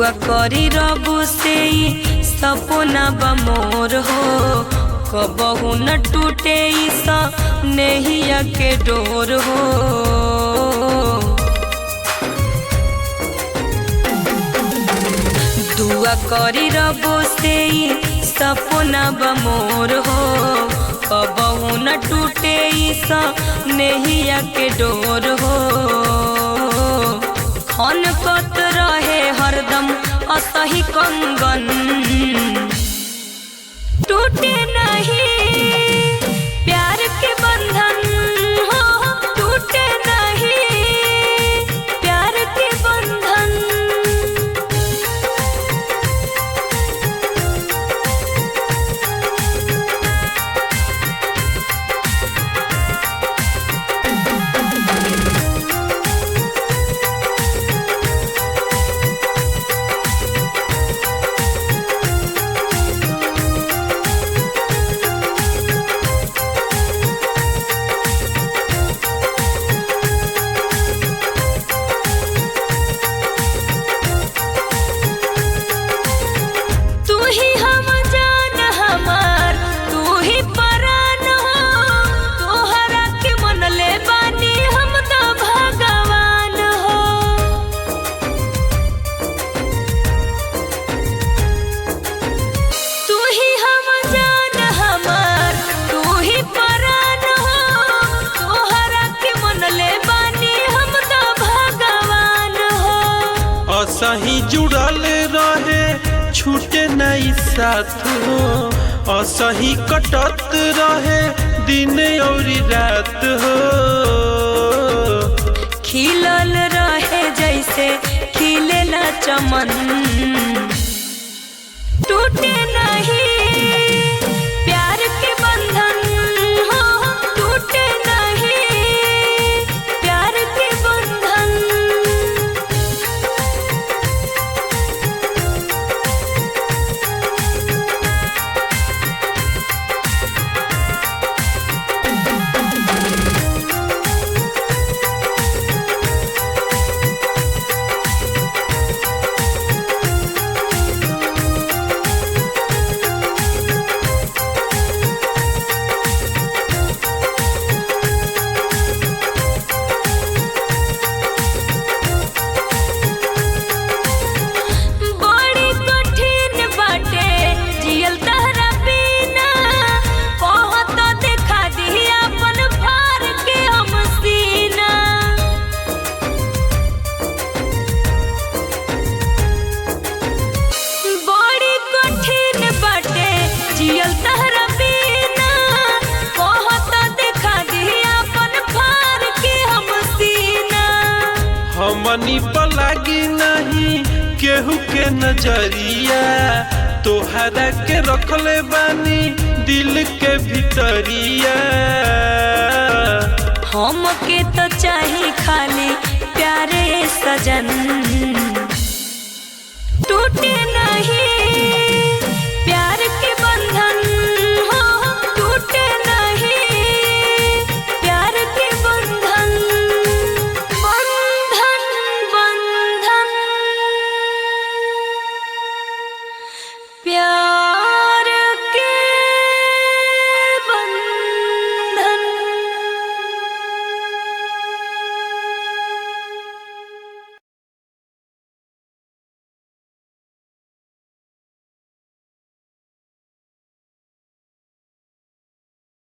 दुआ करी रबू से सपना बमोर हो, कबहू न टूटे नैया के डोर हो। दुआ करी रबू से सपना बमोर हो, कबहू न टूटे नैया के डोर हो। खन कत रहे हरदम असही कंगन, टूटे नहीं प्यार के बंधन हो, टूटे नहीं प्यार के बंधन। सही जुड़ल रहे छूटे नहीं साथ हो, असही कटत रहे दिन और रात हो। खिलल रहे जैसे खिलेला चमन, टूटे नहीं प्यार के बंधन हो, टूटे नहीं प्यार के बंधन। हमनी पर लागी नहीं केहू के नजरिया, तोहरा के रखले बानी दिल के भीतरिया। हमके तो चाही खाली प्यारे सजन, टूटे नहीं प्यार के बंधन हो, टूटे नहीं प्यार के बंधन। बंधन बंधन प्यार